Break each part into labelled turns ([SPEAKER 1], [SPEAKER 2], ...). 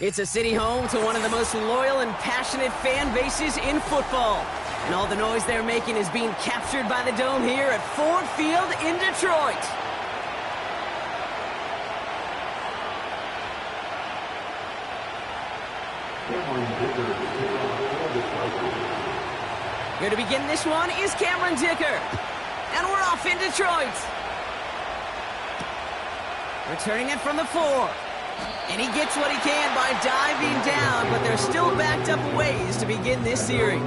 [SPEAKER 1] It's a city home to one of the most loyal and passionate fan bases in football. And all the noise they're making is being captured by the Dome here at Ford Field in Detroit. Here to begin this one is Cameron Dicker. And we're off in Detroit. Returning it from the 4. And he gets what he can by diving down, but they're still backed up a ways to begin this series.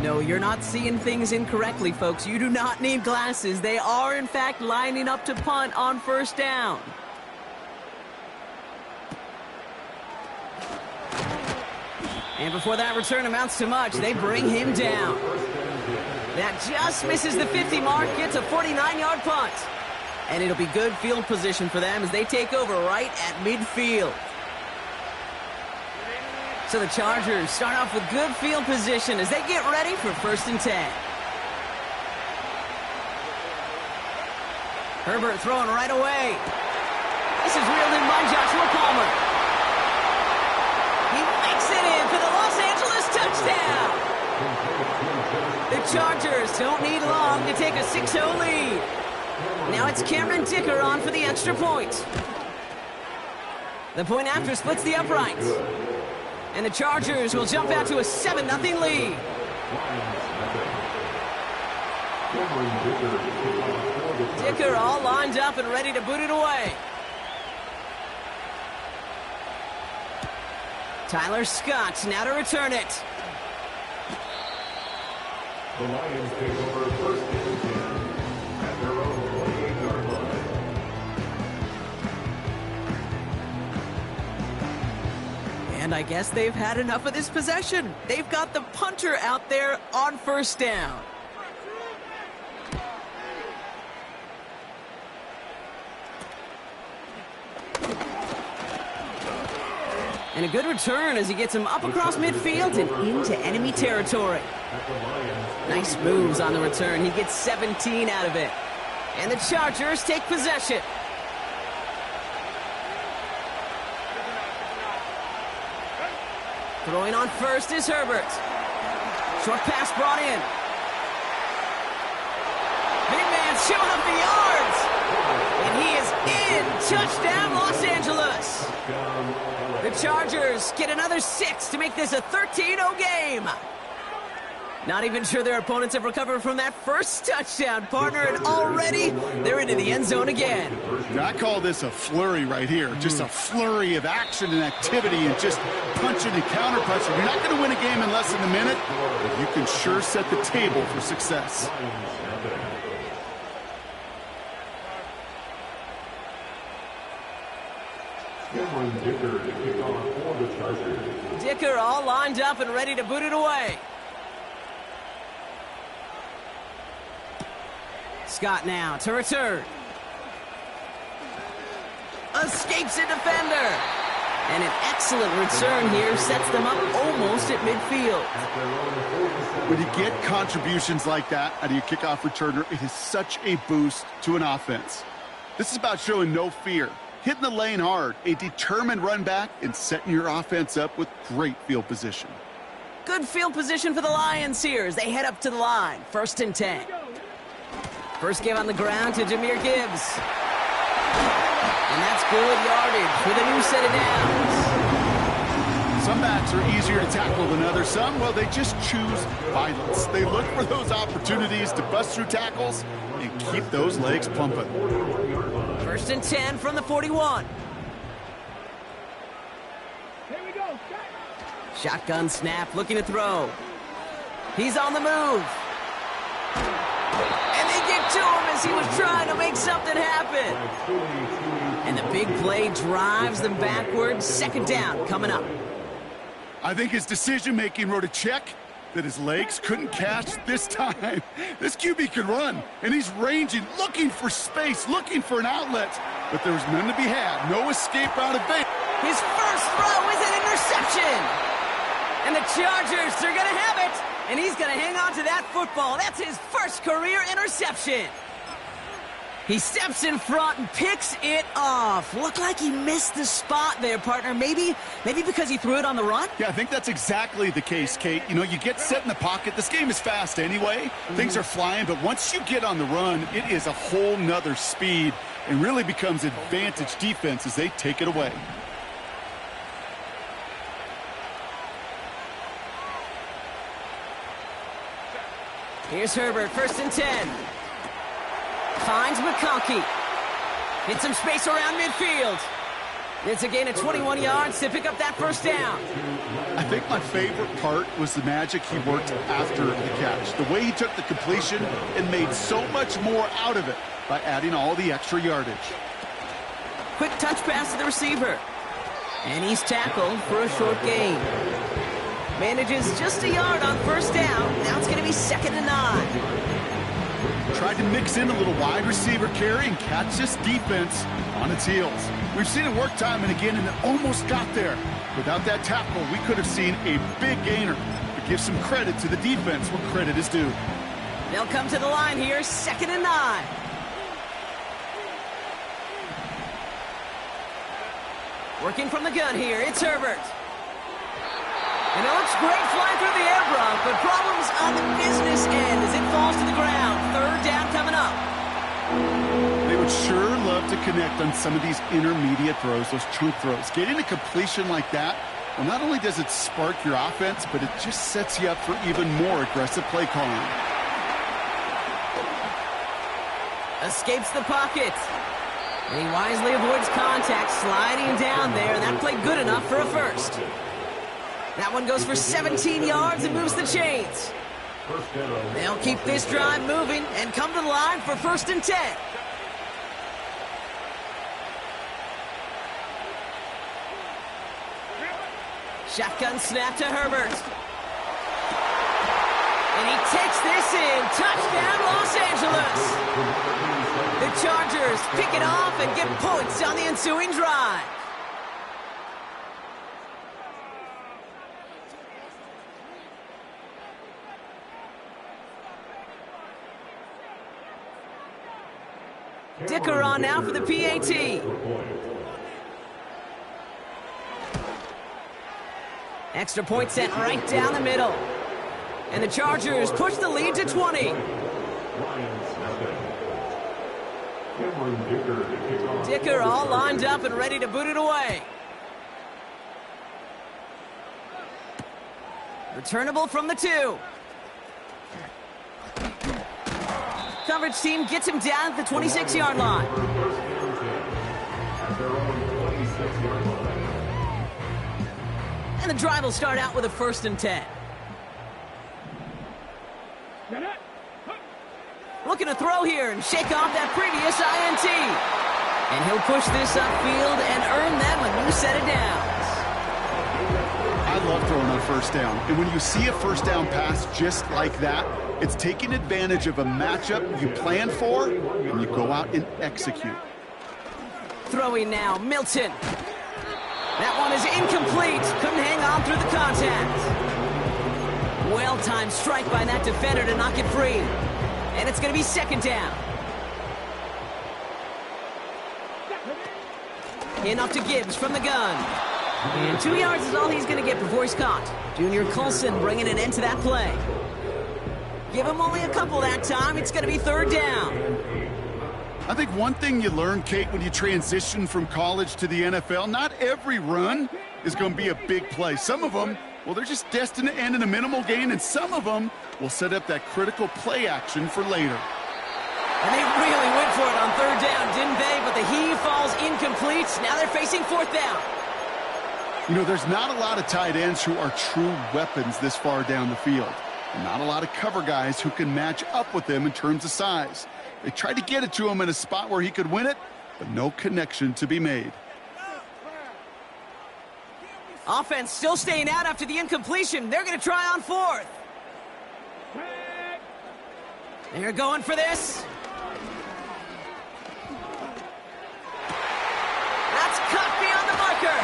[SPEAKER 1] No, you're not seeing things incorrectly, folks. You do not need glasses. They are, in fact, lining up to punt on first down. And before that return amounts to much, they bring him down. That just misses the 50 mark, gets a 49-yard punt. And it'll be good field position for them as they take over right at midfield. So the Chargers start off with good field position as they get ready for 1st and 10. Herbert throwing right away. This is reeled in by Joshua Palmer. He makes it in for the Los Angeles touchdown. The Chargers don't need long to take a 6-0 lead. Now it's Cameron Dicker on for the extra point. The point after splits the uprights. And the Chargers will jump out to a 7-0 lead. Dicker all lined up and ready to boot it away. Tyler Scott now to return it.
[SPEAKER 2] The Lions take over 1st and 10 at their own 28-yard line.
[SPEAKER 1] And I guess they've had enough of this possession. They've got the punter out there on 1st down. And a good return as he gets him up across midfield and into enemy territory. Nice moves on the return. He gets 17 out of it. And the Chargers take possession. Throwing on first is Herbert. Short pass brought in. Big man showing up the yards. And he is in. Touchdown, Los Angeles. The Chargers get another 6 to make this a 13-0 game. Not even sure their opponents have recovered from that first touchdown, partner, and already they're into the end zone again.
[SPEAKER 3] I call this a flurry right here. Just a flurry of action and activity and just punching and counter-punching. You're not going to win a game in less than a minute, but you can sure set the table for success.
[SPEAKER 2] Dicker to kick off for the Chargers.
[SPEAKER 1] Dicker all lined up and ready to boot it away. Scott now to return. Escapes a defender. And an excellent return here sets them up almost at midfield.
[SPEAKER 3] When you get contributions like that out of your kickoff returner, it is such a boost to an offense. This is about showing no fear, hitting the lane hard, a determined run back, and setting your offense up with great field position.
[SPEAKER 1] Good field position for the Lions here as they head up to the line. 1st and 10. First give on the ground to Jahmyr Gibbs. And that's good yardage with a new set of downs.
[SPEAKER 3] Some backs are easier to tackle than others. Some, well, they just choose violence. They look for those opportunities to bust through tackles and keep those legs pumping.
[SPEAKER 1] 1st and 10 from the 41.
[SPEAKER 4] Here we go.
[SPEAKER 1] Shotgun snap, looking to throw. He's on the move. And they get to him as he was trying to make something happen. And the big play drives them backwards. 2nd down coming up.
[SPEAKER 3] I think his decision-making wrote a check that his legs couldn't catch this time. This QB can run, and he's ranging, looking for space, looking for an outlet. But there was none to be had. No escape out of bait.
[SPEAKER 1] His first throw is an interception. And the Chargers, they're going to have it. And he's going to hang on to that football. That's his first career interception. He steps in front and picks it off. Looked like he missed the spot there, partner. Maybe because he threw it on the run?
[SPEAKER 3] Yeah, I think that's exactly the case, Kate. You know, you get set in the pocket. This game is fast anyway. Things are flying, but once you get on the run, it is a whole nother speed and really becomes advantage defense as they take it away.
[SPEAKER 1] Here's Herbert, 1st and 10. Finds McConkey. Hits some space around midfield. It's a gain of 21 yards to pick up that first down.
[SPEAKER 3] I think my favorite part was the magic he worked after the catch. The way he took the completion and made so much more out of it by adding all the extra yardage.
[SPEAKER 1] Quick touch pass to the receiver. And he's tackled for a short gain. Manages just a yard on 1st down. Now it's going to be 2nd and 9.
[SPEAKER 3] Tried to mix in a little wide receiver carry and catch this defense on its heels. We've seen it work time and again, and it almost got there. Without that tackle, we could have seen a big gainer. But give some credit to the defense where credit is due.
[SPEAKER 1] They'll come to the line here, 2nd and 9. Working from the gun here, it's Herbert. And it looks great flying through the air, Brock, but problems on the business end as it falls to the ground. 3rd down coming up.
[SPEAKER 3] They would sure love to connect on some of these intermediate throws, those chunk throws. Getting a completion like that, well, not only does it spark your offense, but it just sets you up for even more aggressive play calling.
[SPEAKER 1] Escapes the pocket. And he wisely avoids contact, sliding down there, and that played good enough for a first. That one goes for 17 yards and moves the chains. They'll keep this drive moving and come to the line for 1st and 10. Shotgun snap to Herbert. And he takes this in. Touchdown, Los Angeles. The Chargers pick it off and get points on the ensuing drive. Dicker on now for the PAT. Extra point sent right down the middle. And the Chargers push the lead to 20. Dicker all lined up and ready to boot it away. Returnable from the 2. Coverage team gets him down at the 26-yard line. And the drive will start out with a 1st and 10. Looking to throw here and shake off that previous INT. And he'll push this upfield and earn them a new set of downs.
[SPEAKER 3] I love throwing on 1st down. And when you see a 1st down pass just like that, it's taking advantage of a matchup you plan for, and you go out and execute.
[SPEAKER 1] Throwing now, Milton. That one is incomplete. Couldn't hang on through the contact. Well-timed strike by that defender to knock it free. And it's going to be 2nd down. In off to Gibbs from the gun. And 2 yards is all he's going to get before he's caught. Junior Colson bringing an end to that play. Give him only a couple that time. It's going to be 3rd down.
[SPEAKER 3] I think one thing you learn, Kate, when you transition from college to the NFL, not every run is going to be a big play. Some of them, well, they're just destined to end in a minimal gain, and some of them will set up that critical play action for later.
[SPEAKER 1] And they really went for it on 3rd down, didn't they? But the heave falls incomplete. Now they're facing 4th down.
[SPEAKER 3] You know, there's not a lot of tight ends who are true weapons this far down the field. And not a lot of cover guys who can match up with them in terms of size. They tried to get it to him in a spot where he could win it, but no connection to be made.
[SPEAKER 1] Offense still staying out after the incompletion. They're going to try on 4th. They're going for this. That's cut beyond the marker.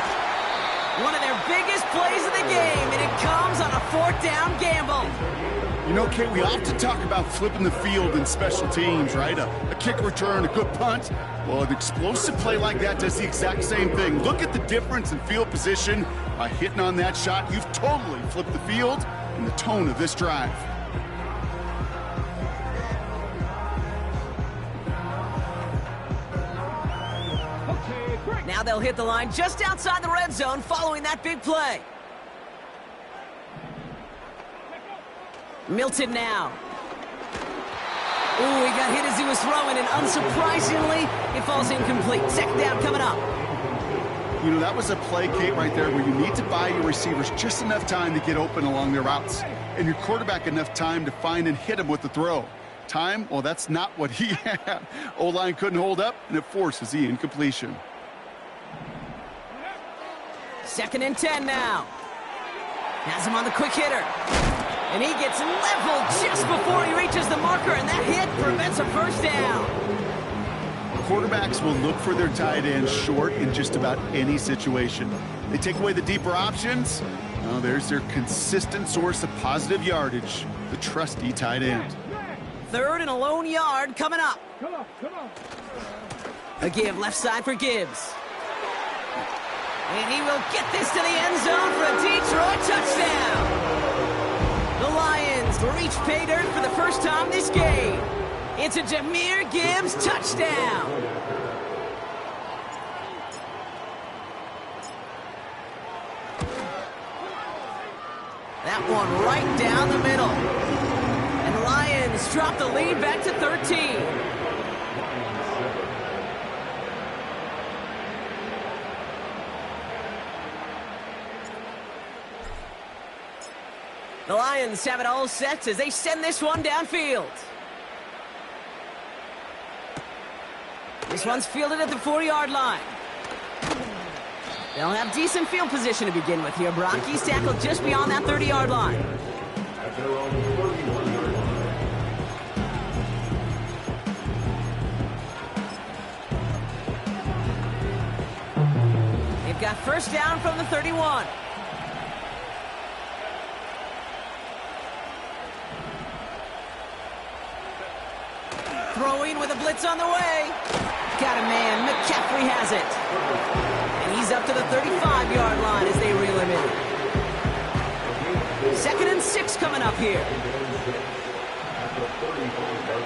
[SPEAKER 1] One of their biggest plays of the game, and it comes fourth down gamble.
[SPEAKER 3] You know, Kate, we often talk about flipping the field in special teams, right? A kick return, a good punt. Well, an explosive play like that does the exact same thing. Look at the difference in field position. By hitting on that shot, you've totally flipped the field and the tone of this drive.
[SPEAKER 1] Now they'll hit the line just outside the red zone following that big play. Milton now. Ooh, he got hit as he was throwing, and unsurprisingly, it falls incomplete. Second down coming up.
[SPEAKER 3] You know, that was a play, Kate, right there where you need to buy your receivers just enough time to get open along their routes, and your quarterback enough time to find and hit him with the throw. Time, well, that's not what he had. O-line couldn't hold up, and it forces the incompletion.
[SPEAKER 1] 2nd and 10 now. Has him on the quick hitter. And he gets leveled just before he reaches the marker, and that hit prevents a first down.
[SPEAKER 3] Quarterbacks will look for their tight end short in just about any situation. They take away the deeper options. Well, there's their consistent source of positive yardage, the trusty tight end.
[SPEAKER 1] 3rd and a lone yard coming up. A give left side for Gibbs. And he will get this to the end zone for a Detroit touchdown. The Lions reach pay dirt for the first time this game. It's a Jahmyr Gibbs touchdown. That one right down the middle. And the Lions drop the lead back to 13. The Lions have it all set as they send this one downfield. This one's fielded at the 40-yard line. They'll have decent field position to begin with here. Brock, he's tackled just beyond that 30-yard line.
[SPEAKER 2] At their own 31-yard line.
[SPEAKER 1] They've got first down from the 31. Throwing with a blitz on the way. Got a man. McCaffrey has it. And he's up to the 35-yard line as they reel him in. 2nd and 6 coming up here.
[SPEAKER 2] At the 35-yard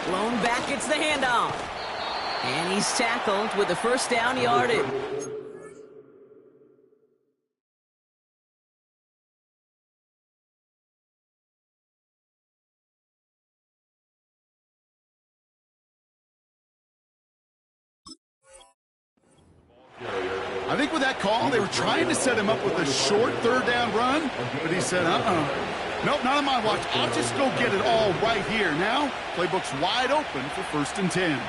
[SPEAKER 2] line.
[SPEAKER 1] Lone back gets the handoff. And he's tackled with the first down yardage.
[SPEAKER 3] I think with that call, they were trying to set him up with a short 3rd down run, but he said, nope, not on my watch. I'll just go get it all right here. Now, playbook's wide open for 1st and 10.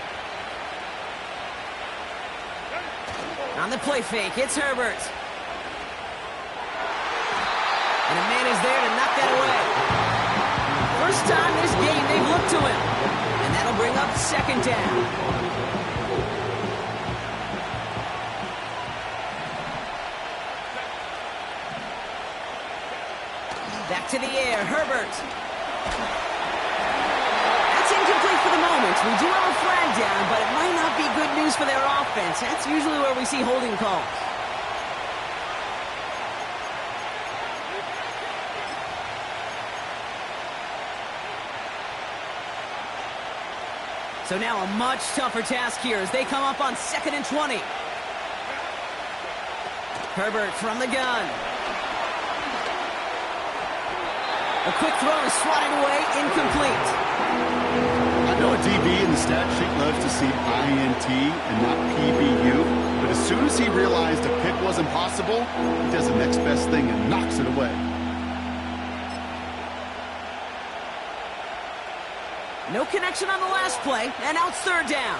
[SPEAKER 1] On the play fake, it's Herbert. And a man is there to knock that away. First time this game they've looked to him. And that'll bring up 2nd down. Back to the air, Herbert. That's incomplete for the moment. We do have a flag down, but it might not be good news for their offense. That's usually where we see holding calls. So now a much tougher task here as they come up on 2nd and 20. Herbert from the gun. A quick throw is swatted away, incomplete.
[SPEAKER 3] I know a DB in the stat sheet loves to see INT and not PBU, but as soon as he realized a pick wasn't possible, he does the next best thing and knocks it away.
[SPEAKER 1] No connection on the last play, and now it's 3rd down.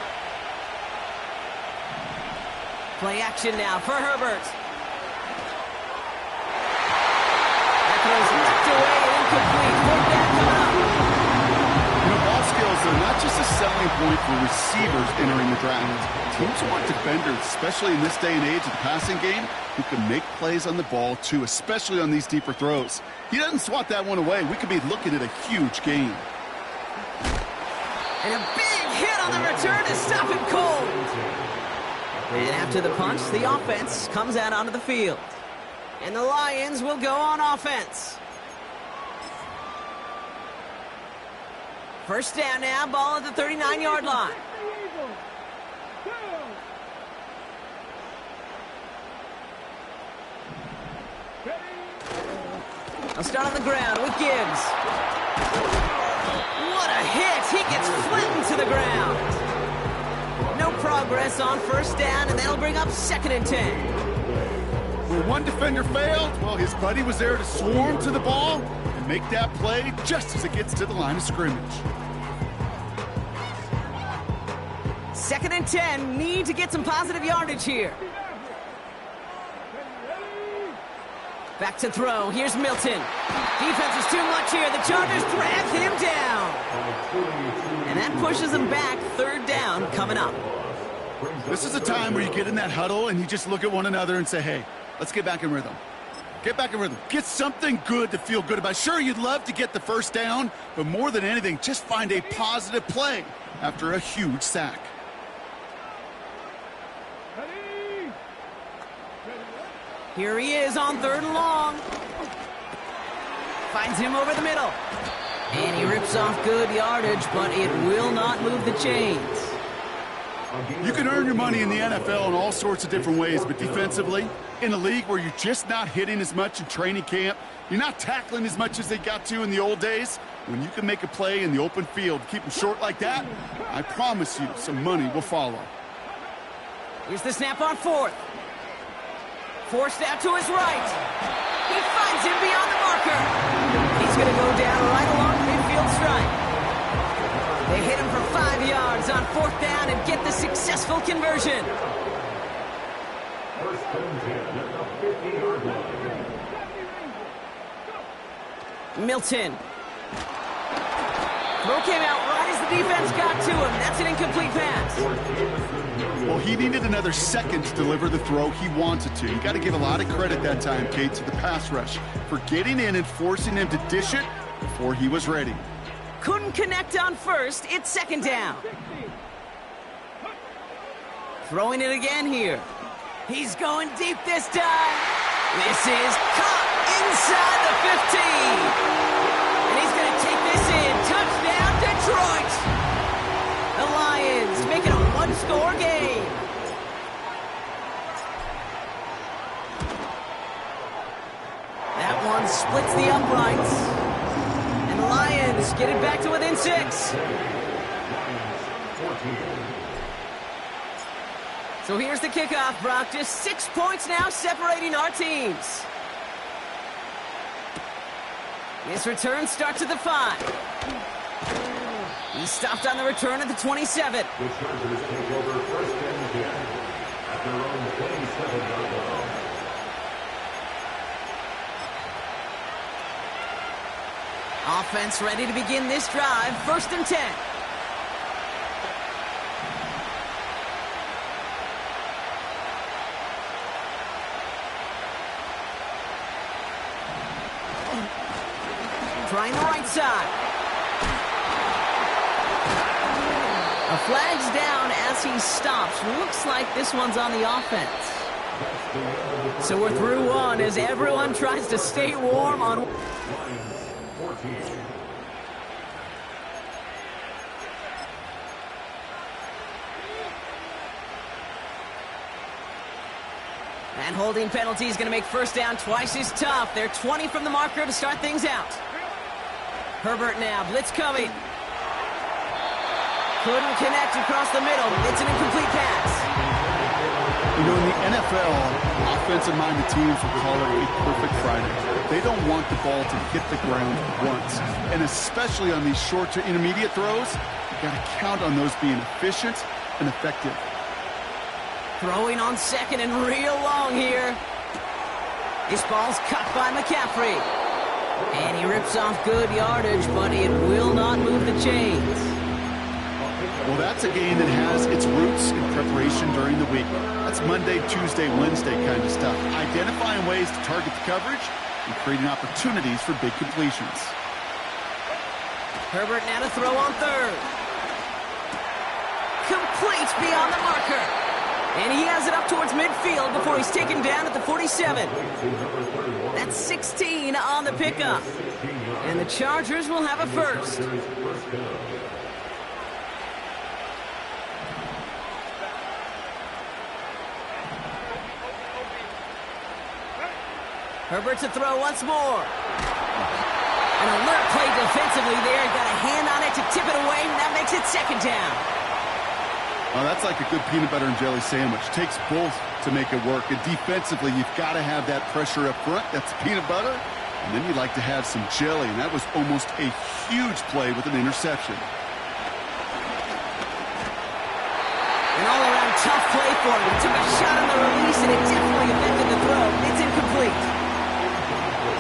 [SPEAKER 1] Play action now for Herbert. That throws left away and incomplete. 4th down coming up.
[SPEAKER 3] You know, ball skills are not just a selling point for receivers entering the draft. Teams want defenders, especially in this day and age of the passing game, who can make plays on the ball too, especially on these deeper throws. He doesn't swat that one away. We could be looking at a huge game.
[SPEAKER 1] And a big hit on the return to stop him cold. And after the punch, the offense comes out onto the field. And the Lions will go on offense. First down now, ball at the 39-yard line. I'll start on the ground with Gibbs. What a hit! He gets flattened to the ground. No progress on first down, and that'll bring up 2nd and 10.
[SPEAKER 3] Where one defender failed, well, his buddy was there to swarm to the ball and make that play just as it gets to the line of scrimmage.
[SPEAKER 1] 2nd and 10, need to get some positive yardage here. Back to throw, here's Milton. Defense is too much here, the Chargers drag him down. And that pushes him back, 3rd down coming up.
[SPEAKER 3] This is a time where you get in that huddle and you just look at one another and say, hey, let's get back in rhythm. Get back in rhythm. Get something good to feel good about. Sure, you'd love to get the first down, but more than anything, just find a positive play after a huge sack.
[SPEAKER 1] Here he is on 3rd and long. Finds him over the middle. And he rips off good yardage, but it will not move the chains.
[SPEAKER 3] You can earn your money in the NFL in all sorts of different ways, but defensively, in a league where you're just not hitting as much in training camp, you're not tackling as much as they got to in the old days, when you can make a play in the open field, keep them short like that, I promise you some money will follow.
[SPEAKER 1] Here's the snap on 4th. Forced out to his right. He finds him beyond the marker. He's going to go down right along the midfield stripe. They hit him for 5 yards on 4th down and get the successful conversion.
[SPEAKER 2] First and 10 at the 50-yard line.
[SPEAKER 1] Milton. Throw came out right as the defense got to him. That's an incomplete pass.
[SPEAKER 3] Well, he needed another second to deliver the throw he wanted to. You got to give a lot of credit that time, Kate, to the pass rush for getting in and forcing him to dish it before he was ready.
[SPEAKER 1] Couldn't connect on 1st. It's 2nd down. Throwing it again here. He's going deep this time. This is caught inside the 15. And he's going to take this in. Touchdown, Detroit. The Lions make it a one-score game. That one splits the uprights. And the Lions get it back to within 6. So here's the kickoff, Brock. Just 6 points now separating our teams. This return starts at the 5. He stopped on the return at the 27.
[SPEAKER 2] The Chargers take over 1st and 10 at their own 27-yard line.
[SPEAKER 1] Offense ready to begin this drive. 1st and 10. Trying the right side. A flag's down as he stops. Looks like this one's on the offense. So we're through one as everyone tries to stay warm on... And holding penalty is going to make first down twice as tough. They're 20 from the marker to start things out. Herbert now, blitz coming. Couldn't connect across the middle. It's an incomplete pass.
[SPEAKER 3] You know, in the NFL, offensive-minded teams will call it a perfect Friday. They don't want the ball to hit the ground once. And especially on these short to intermediate throws, you got to count on those being efficient and effective.
[SPEAKER 1] Throwing on 2nd and real long here. This ball's cut by McCaffrey. And he rips off good yardage, but it will not move the chains.
[SPEAKER 3] Well, that's a game that has its roots in preparation during the week. That's Monday, Tuesday, Wednesday kind of stuff. Identifying ways to target the coverage and creating opportunities for big completions.
[SPEAKER 1] Herbert now to throw on third. Complete beyond the marker. And he has it up towards midfield before he's taken down at the 47. That's 16 on the pickup. And the Chargers will have a first. Herbert to throw once more. An alert play defensively there. Got a hand on it to tip it away, and that makes it second down.
[SPEAKER 3] Well, that's like a good peanut butter and jelly sandwich. Takes both to make it work. And defensively, you've got to have that pressure up front. That's peanut butter. And then you'd like to have some jelly. And that was almost a huge play with an interception.
[SPEAKER 1] An all-around tough play for him. He took a shot on the release, and it definitely affected the throw. It's incomplete.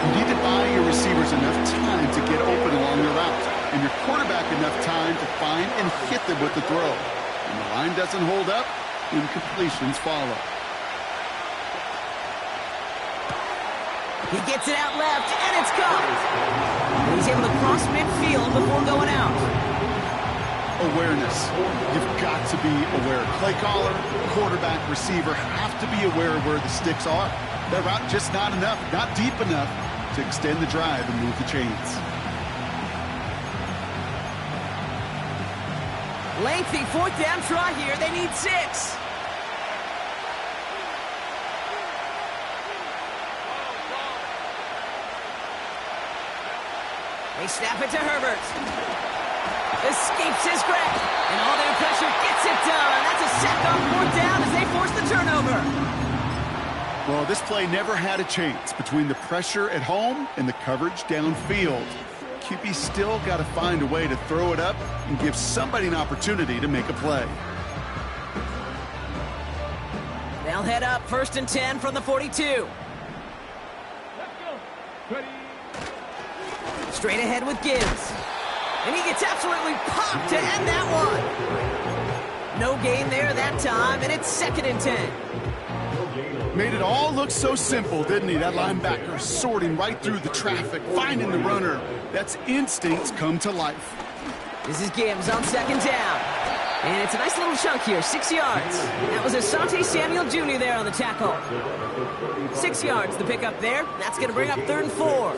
[SPEAKER 3] You need to buy your receivers enough time to get open along the route, and your quarterback enough time to find and hit them with the throw. When the line doesn't hold up, incompletions follow.
[SPEAKER 1] He gets it out left, and it's caught. He's able to cross midfield before going out.
[SPEAKER 3] Awareness. You've got to be aware. Play caller, quarterback, receiver have to be aware of where the sticks are. That route just not enough, not deep enough to extend the drive and move the chains.
[SPEAKER 1] Lengthy fourth down try here. They need 6. They snap it to Herbert. Escapes his grip. And all their pressure gets it done. That's a sack on fourth down as they force the turnover.
[SPEAKER 3] Well, this play never had a chance between the pressure at home and the coverage downfield. QB still got to find a way to throw it up and give somebody an opportunity to make a play.
[SPEAKER 1] They'll head up 1st and 10 from the 42. Straight ahead with Gibbs. And he gets absolutely popped to end that one. No gain there that time, and it's 2nd and 10.
[SPEAKER 3] Made it all look so simple, didn't he? That linebacker sorting right through the traffic, finding the runner. That's instincts come to life.
[SPEAKER 1] This is Gibbs on 2nd down. And it's a nice little chunk here, 6 yards. That was Asante Samuel Jr. there on the tackle. 6 yards, the pickup there. That's going to bring up 3rd and 4.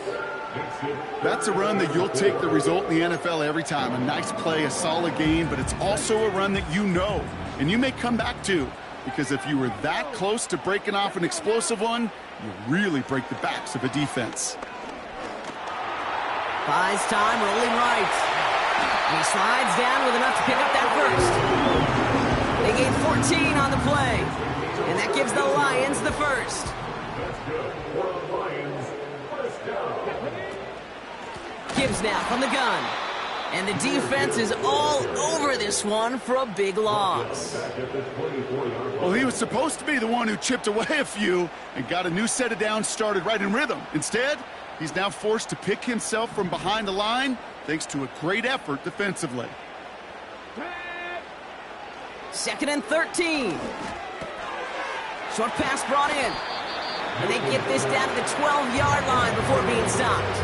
[SPEAKER 3] That's a run that you'll take the result in the NFL every time. A nice play, a solid game, but it's also a run that you know, and you may come back to. Because if you were that close to breaking off an explosive one, you really break the backs of a defense.
[SPEAKER 1] Buys time, rolling right. And he slides down with enough to pick up that first. They gain 14 on the play. And that gives the Lions the first. Gibbs now from the gun. And the defense is all over this one for a big loss.
[SPEAKER 3] Well, he was supposed to be the one who chipped away a few and got a new set of downs started right in rhythm. Instead, he's now forced to pick himself from behind the line thanks to a great effort defensively.
[SPEAKER 1] 2nd and 13. Short pass brought in. And they get this down to the 12-yard line before being stopped.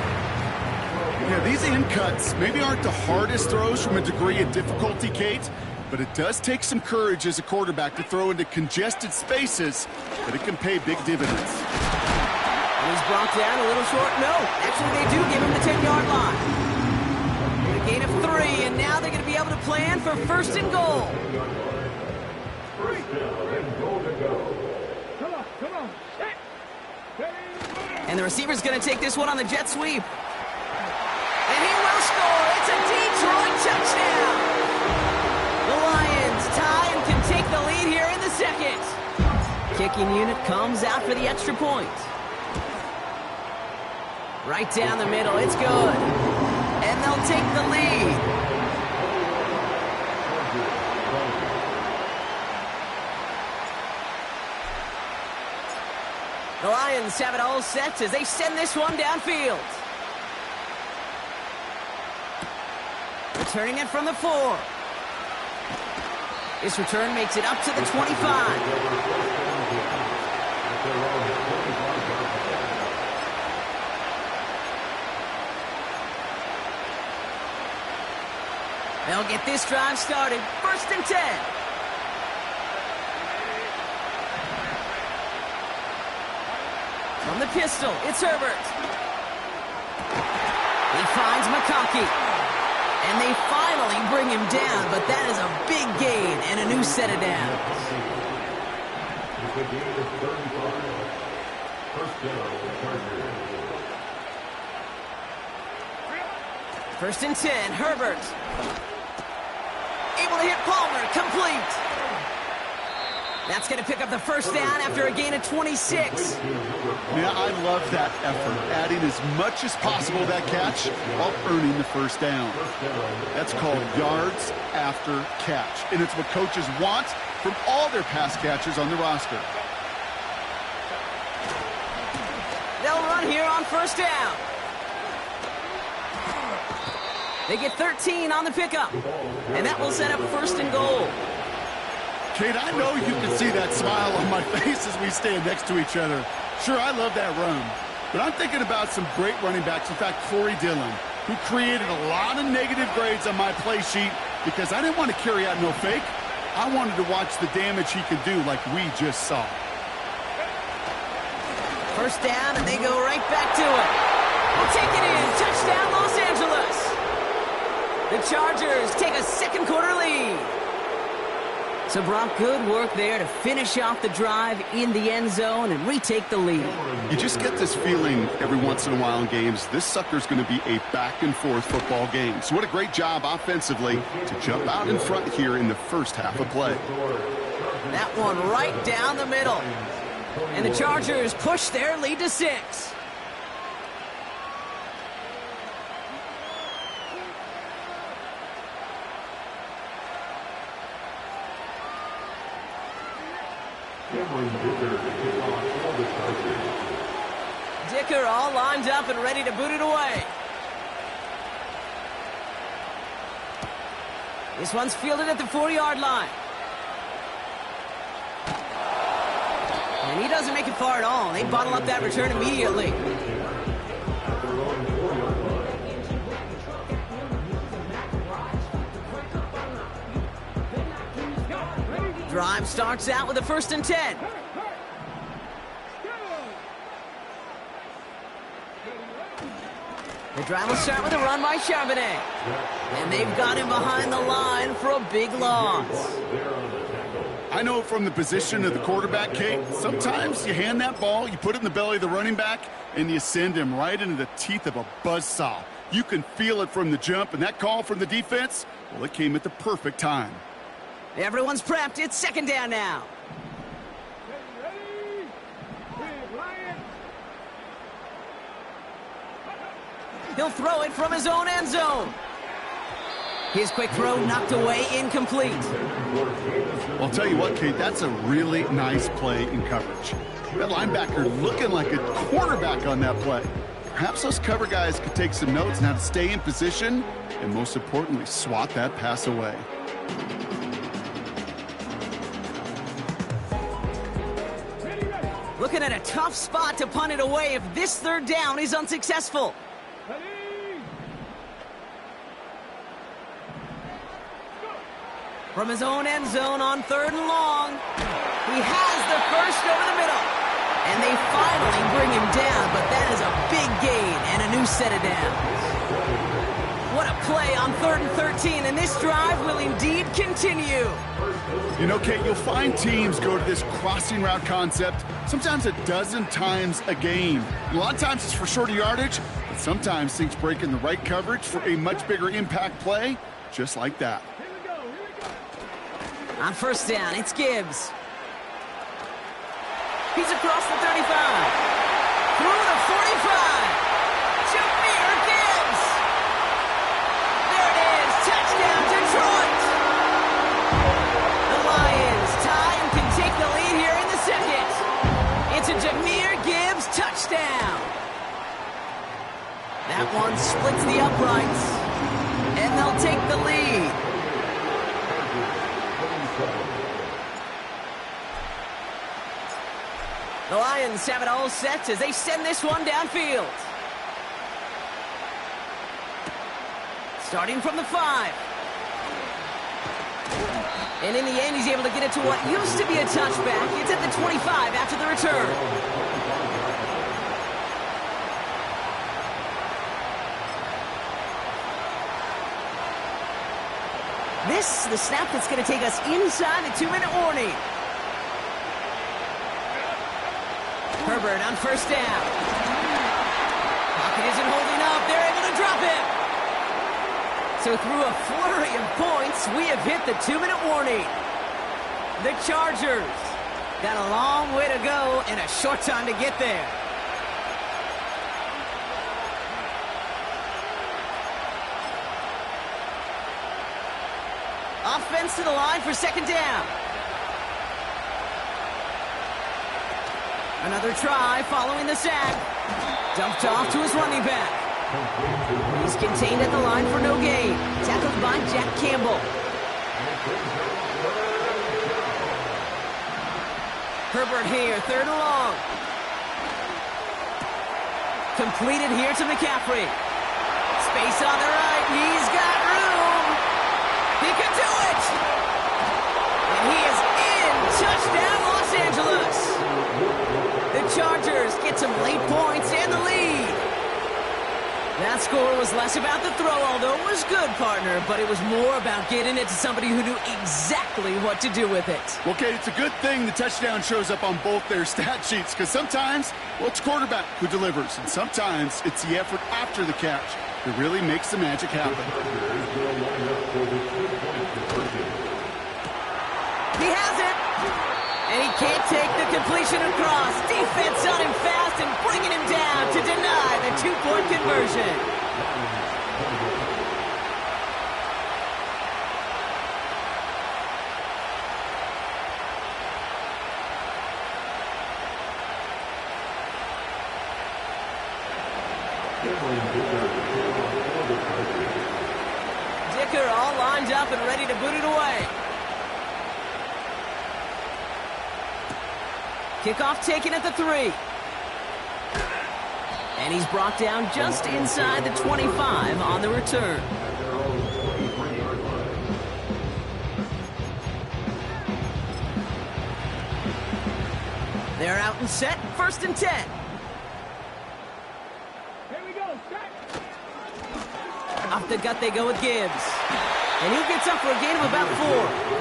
[SPEAKER 3] Yeah, these in cuts maybe aren't the hardest throws from a degree of difficulty, Kate, but it does take some courage as a quarterback to throw into congested spaces, but it can pay big dividends.
[SPEAKER 1] And he's brought down a little short. No, actually they do give him the 10-yard line. A gain of 3, and now they're going to be able to plan for 1st and goal. And the receiver's going to take this one on the jet sweep. And he will score. It's a Detroit touchdown. The Lions tie and can take the lead here in the 2nd. Kicking unit comes out for the extra point. Right down the middle. It's good. And they'll take the lead. The Lions have it all set as they send this one downfield. Returning it from the 4. This return makes it up to the 25. They'll get this drive started. 1st and 10. From the pistol, it's Herbert. He finds McConkey. And they finally bring him down, but that is a big gain and a new set of downs. First and 10, Herbert. Able to hit Palmer, complete. That's going to pick up the first down after a gain of 26.
[SPEAKER 3] Yeah, I love that effort, adding as much as possible to that catch while earning the first down. That's called yards after catch, and it's what coaches want from all their pass catchers on the roster.
[SPEAKER 1] They'll run here on 1st down. They get 13 on the pickup, and that will set up 1st and goal.
[SPEAKER 3] Kate, I know you can see that smile on my face as we stand next to each other. Sure, I love that run, but I'm thinking about some great running backs. In fact, Corey Dillon, who created a lot of negative grades on my play sheet because I didn't want to carry out no fake. I wanted to watch the damage he could do like we just saw.
[SPEAKER 1] 1st down, and they go right back to it. We'll take it in. Touchdown, Los Angeles. The Chargers take a 2nd quarter lead. So, Brock, good work there to finish off the drive in the end zone and retake the lead.
[SPEAKER 3] You just get this feeling every once in a while in games, this sucker's going to be a back-and-forth football game. So what a great job offensively to jump out in front here in the first half of play.
[SPEAKER 1] That one right down the middle. And the Chargers push their lead to 6. Dicker all lined up and ready to boot it away. This one's fielded at the 40-yard line. And he doesn't make it far at all. They bottle up that return immediately. Drive starts out with a 1st and 10. The drive will start with a run by Charbonnet. And they've got him behind the line for a big loss.
[SPEAKER 3] I know from the position of the quarterback, Kate, sometimes you hand that ball, you put it in the belly of the running back, and you send him right into the teeth of a buzzsaw. You can feel it from the jump, and that call from the defense, well, it came at the perfect time.
[SPEAKER 1] Everyone's prepped. It's 2nd down now. He'll throw it from his own end zone. His quick throw knocked away, incomplete.
[SPEAKER 3] Well, I'll tell you what, Kate, that's a really nice play in coverage. That linebacker looking like a quarterback on that play. Perhaps those cover guys could take some notes on how to stay in position and, most importantly, swat that pass away.
[SPEAKER 1] Looking at a tough spot to punt it away if this 3rd down is unsuccessful. From his own end zone on 3rd and long. He has the first over the middle. And they finally bring him down, but that is a big gain and a new set of downs. What a play on 3rd and 13, and this drive will indeed continue.
[SPEAKER 3] You know, Kate, you'll find teams go to this crossing route concept sometimes a dozen times a game. A lot of times it's for shorter yardage, but sometimes things break in the right coverage for a much bigger impact play, just like that.
[SPEAKER 1] On 1st down, it's Gibbs. He's across the 35. Through the 45. Jahmyr Gibbs. There it is. Touchdown, Detroit. The Lions tie and can take the lead here in the 2nd. It's a Jahmyr Gibbs touchdown. That one splits the uprights. And they'll take the lead. Ravens have it all set as they send this one downfield. Starting from the 5. And in the end, he's able to get it to what used to be a touchback. It's at the 25 after the return. This is the snap that's going to take us inside the 2-minute warning. Herbert on first down. Pocket isn't holding up. They're able to drop it. So through a flurry of points, we have hit the 2-minute warning. The Chargers got a long way to go and a short time to get there. Offense to the line for second down. Another try following the sack. Dumped off to his running back. He's contained at the line for no gain. Tackled by Jack Campbell. Herbert here, 3rd and long. Completed here to McCaffrey. Space on the right. He's got room. He can do it. And he is in. Touchdown, Los Angeles. The Chargers get some late points and the lead. That score was less about the throw, although it was good, partner, but it was more about getting it to somebody who knew exactly what to do with it.
[SPEAKER 3] Okay, it's a good thing the touchdown shows up on both their stat sheets, because sometimes, well, it's quarterback who delivers, and sometimes it's the effort after the catch that really makes the magic happen.
[SPEAKER 1] He has it, and he can't take the completion across. Defense on him fast and bringing him down to deny the 2-point conversion. Dicker all lined up and ready to boot it away. Kickoff taken at the 3. And he's brought down just inside the 25 on the return. They're out and set, 1st and 10.
[SPEAKER 4] Here we go, set.
[SPEAKER 1] Off the gut they go with Gibbs. And he gets up for a gain of about 4.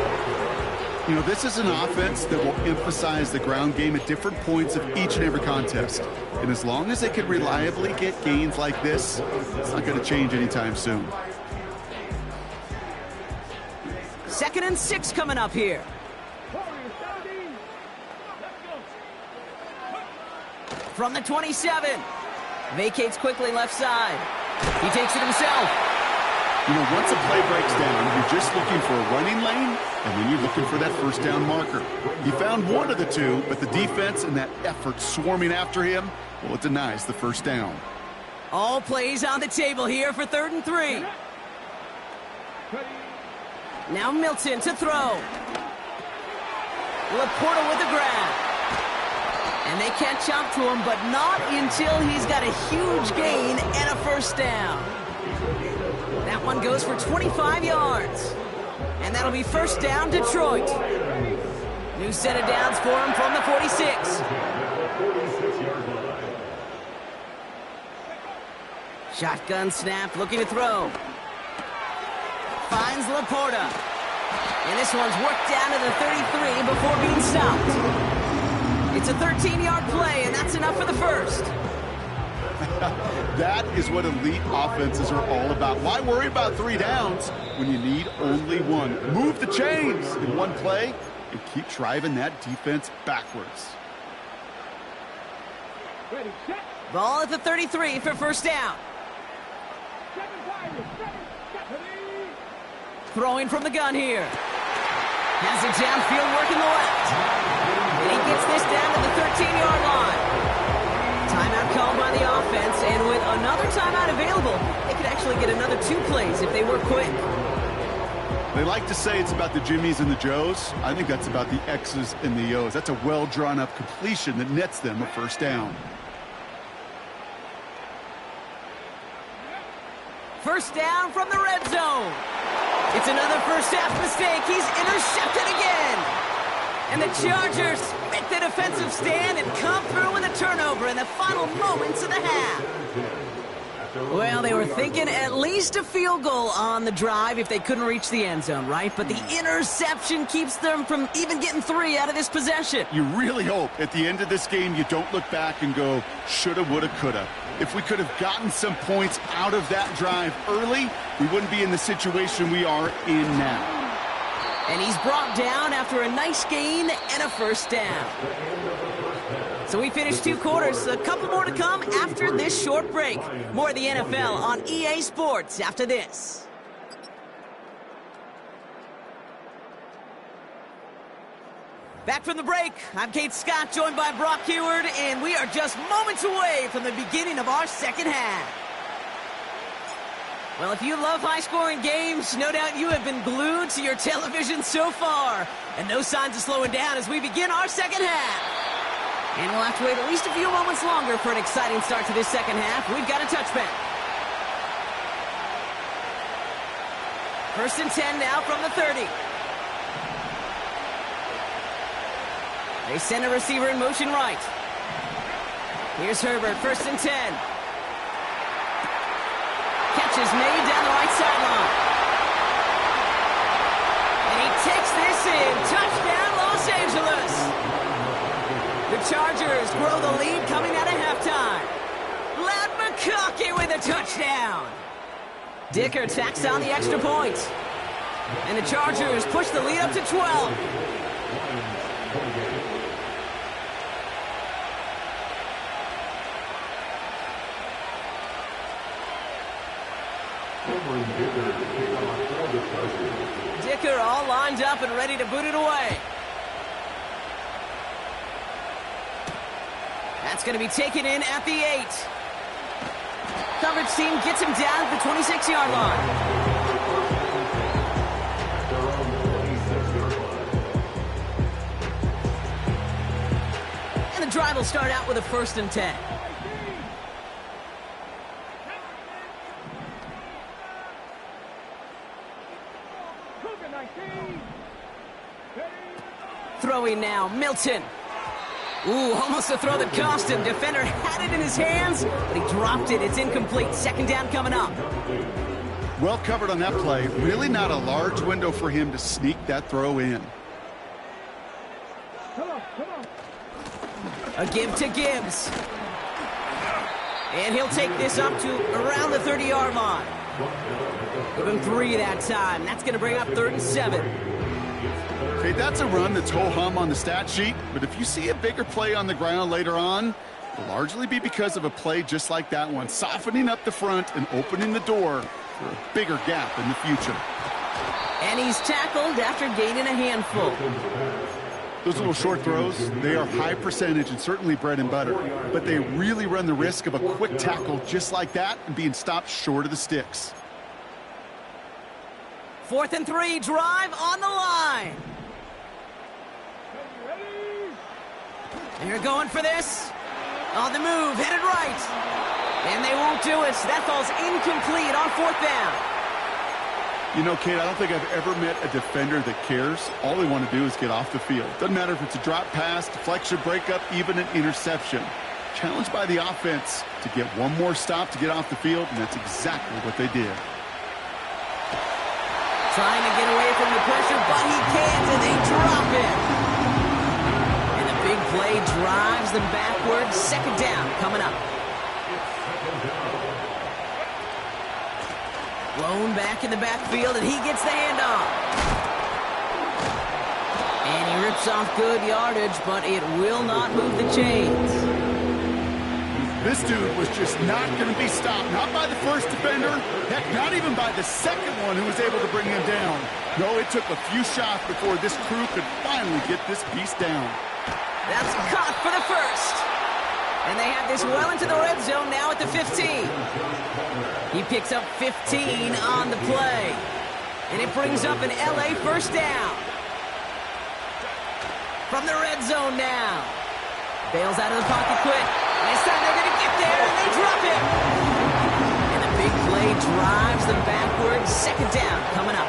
[SPEAKER 3] You know, this is an offense that will emphasize the ground game at different points of each and every contest. And as long as they can reliably get gains like this, it's not going to change anytime soon.
[SPEAKER 1] 2nd and 6 coming up here. From the 27. Vacates quickly left side. He takes it himself.
[SPEAKER 3] You know, once a play breaks down, you're just looking for a running lane, and then you're looking for that first down marker. He found one of the two, but the defense and that effort swarming after him, well, it denies the first down.
[SPEAKER 1] All plays on the table here for 3rd and 3. Now Milton to throw. Laporta with the grab. And they catch up to him, but not until he's got a huge gain and a first down. That one goes for 25 yards. And that'll be first down, Detroit. New set of downs for him from the 46. Shotgun snap, looking to throw. Finds Laporta. And this one's worked down to the 33 before being stopped. It's a 13-yard play, and that's enough for the first.
[SPEAKER 3] That is what elite offenses are all about. Why worry about 3 downs when you need only one? Move the chains in one play and keep driving that defense backwards.
[SPEAKER 4] Ready, set.
[SPEAKER 1] Ball at the 33 for first down.
[SPEAKER 4] 7 wide, 7,
[SPEAKER 1] Throwing from the gun here. Has it downfield working the left. And he gets this down to the 13-yard line. Timeout called by the offense, and with another timeout available, they could actually get another 2 plays if they were quick.
[SPEAKER 3] They like to say it's about the Jimmies and the Joes. I think that's about the X's and the O's. That's a well-drawn-up completion that nets them a first down.
[SPEAKER 1] First down from the red zone. It's another first half mistake. He's intercepted again. And the Chargers make the defensive stand and come through with a turnover in the final moments of the half. Well, they were thinking at least a field goal on the drive if they couldn't reach the end zone, right? But the interception keeps them from even getting 3 out of this possession.
[SPEAKER 3] You really hope at the end of this game you don't look back and go, shoulda, woulda, coulda. If we could have gotten some points out of that drive early, we wouldn't be in the situation we are in now.
[SPEAKER 1] And he's brought down after a nice gain and a first down. So we finished 2 quarters. A couple more to come after this short break. More of the NFL on EA Sports after this. Back from the break, I'm Kate Scott, joined by Brock Heward, and we are just moments away from the beginning of our second half. Well, if you love high-scoring games, no doubt you have been glued to your television so far. And no signs of slowing down as we begin our second half. And we'll have to wait at least a few moments longer for an exciting start to this second half. We've got a touchback. First and 10 now from the 30. They send a receiver in motion right. Here's Herbert, first and 10. Catch is made down the right sideline. And he takes this in. Touchdown, Los Angeles. The Chargers grow the lead coming out of halftime. Ladd McConkey with a touchdown. Dicker tacks on the extra point. And the Chargers push the lead up to 12. Dicker all lined up and ready to boot it away. That's going to be taken in at the 8. Coverage team gets him down at the 26-yard line. And the drive will start out with a first and 10. Throwing now, Milton. Ooh, almost a throw that cost him. Defender had it in his hands, but he dropped it. It's incomplete. Second down coming up.
[SPEAKER 3] Well covered on that play. Really not a large window for him to sneak that throw in.
[SPEAKER 1] A give to Gibbs. And he'll take this up to around the 30-yard line. Give him 3 that time. That's going to bring up 3rd and 7.
[SPEAKER 3] Okay, that's a run that's ho-hum on the stat sheet, but if you see a bigger play on the ground later on, it'll largely be because of a play just like that one, softening up the front and opening the door for a bigger gap in the future.
[SPEAKER 1] And he's tackled after gaining a handful.
[SPEAKER 3] Those little short throws, they are high percentage and certainly bread and butter, but they really run the risk of a quick tackle just like that and being stopped short of the sticks.
[SPEAKER 1] 4th and 3, drive on the line. They're going for this. On the move, headed right. And they won't do it. That falls incomplete on 4th down.
[SPEAKER 3] You know, Kate, I don't think I've ever met a defender that cares. All they want to do is get off the field. Doesn't matter if it's a drop pass, deflection, breakup, even an interception. Challenged by the offense to get one more stop to get off the field, and that's exactly what they did.
[SPEAKER 1] Trying to get away from the pressure, but he can't, and they drop it. And the big play drives them backwards. Second down coming up. Blown back in the backfield, and he gets the handoff. And he rips off good yardage, but it will not move the chains.
[SPEAKER 3] This dude was just not going to be stopped. Not by the first defender. Heck, not even by the second one who was able to bring him down. No, it took a few shots before this crew could finally get this piece down.
[SPEAKER 1] That's caught for the first. And they have this well into the red zone now at the 15. He picks up 15 on the play. And it brings up an LA first down. From the red zone now. Bails out of the pocket quick. And this time they're going to get there, and they drop it. And the big play drives them backwards. Second down coming up.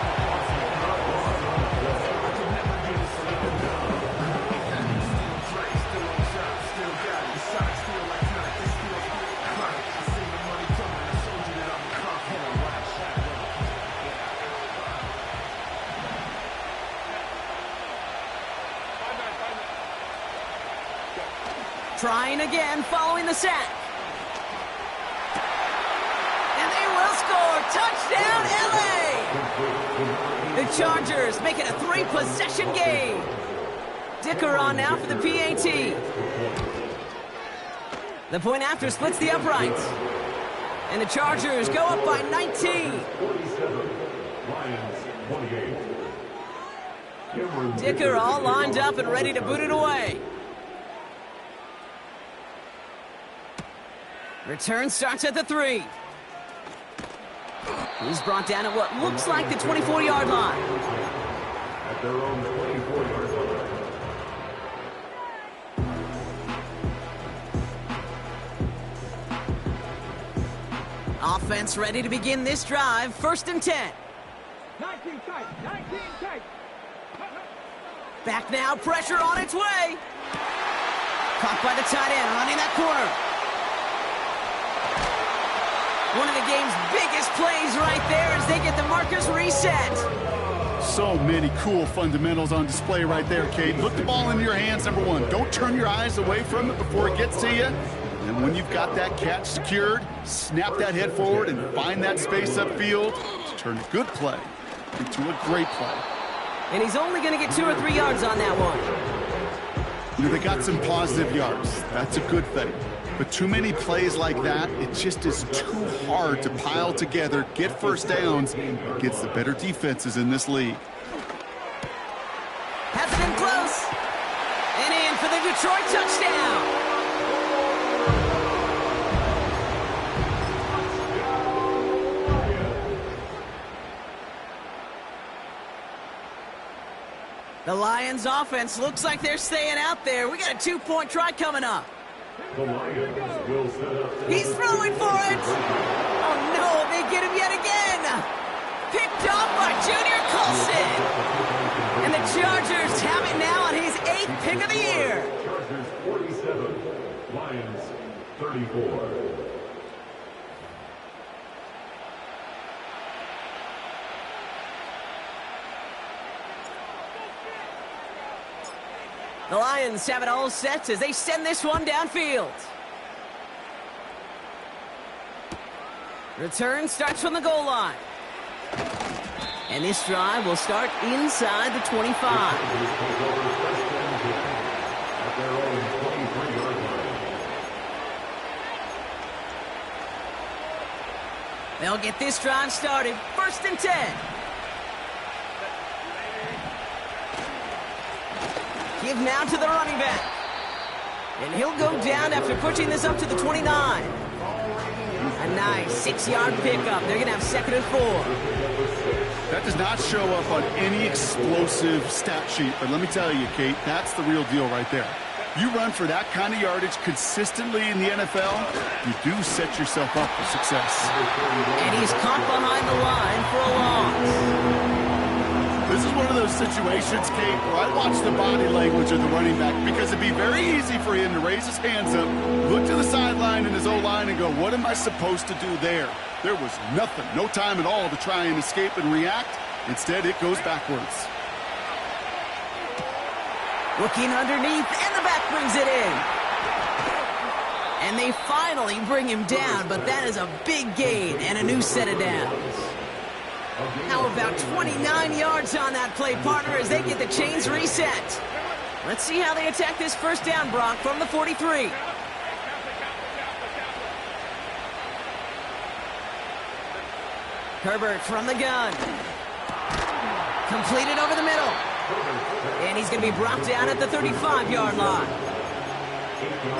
[SPEAKER 1] Trying again, following the sack. And they will score. Touchdown, LA! The Chargers make it a 3-possession game. Dicker on now for the PAT. The point after splits the uprights. And the Chargers go up by 19.
[SPEAKER 2] 47, Lions 28.
[SPEAKER 1] Dicker all lined up and ready to boot it away. Return starts at the 3. He's brought down at what looks like the 24-yard line.
[SPEAKER 2] At their own 24-yard line.
[SPEAKER 1] Offense ready to begin this drive. 1st and 10.
[SPEAKER 4] 19 tight. 19 tight.
[SPEAKER 1] Back now, pressure on its way. Caught by the tight end, running that corner. One of the game's biggest plays right there as they get the markers reset.
[SPEAKER 3] So many cool fundamentals on display right there, Kate. Look the ball into your hands, number one. Don't turn your eyes away from it before it gets to you. And when you've got that catch secured, snap that head forward and find that space upfield to turn a good play into a great play.
[SPEAKER 1] And he's only going to get 2 or 3 yards on that one.
[SPEAKER 3] You know, they got some positive yards. That's a good thing. But too many plays like that, it just is too hard to pile together, get first downs against the better defenses in this league.
[SPEAKER 1] Has it in close. And in for the Detroit touchdown. The Lions offense looks like they're staying out there. We got a 2-point try coming up.
[SPEAKER 2] The Lions will set up.
[SPEAKER 1] He's throwing for it. Oh, no, they get him yet again. Picked off by Junior Colson. And the Chargers have it now on his 8th pick of the year.
[SPEAKER 2] Chargers 47, Lions 34.
[SPEAKER 1] The Lions have it all set as they send this one downfield. Return starts from the goal line. And this drive will start inside the 25.
[SPEAKER 2] At their own 23-yard line.
[SPEAKER 1] They'll get this drive started. 1st and 10. Give now to the running back. And he'll go down after pushing this up to the 29. A nice 6-yard pickup. They're going to have 2nd and 4.
[SPEAKER 3] That does not show up on any explosive stat sheet, but let me tell you, Kate, that's the real deal right there. You run for that kind of yardage consistently in the NFL, you do set yourself up for success.
[SPEAKER 1] And he's caught behind the line for a loss.
[SPEAKER 3] This is one of those situations, Kate, where I watch the body language of the running back because it'd be very easy for him to raise his hands up, look to the sideline in his O-line and go, what am I supposed to do there? There was nothing, no time at all to try and escape and react. Instead, it goes backwards.
[SPEAKER 1] Looking underneath, and the back brings it in. And they finally bring him down, but that is a big gain and a new set of downs. How about 29 yards on that play, partner, as they get the chains reset. Let's see how they attack this first down, Brock, from the 43. Herbert from the gun. Completed over the middle. And he's going to be brought down at the 35-yard line.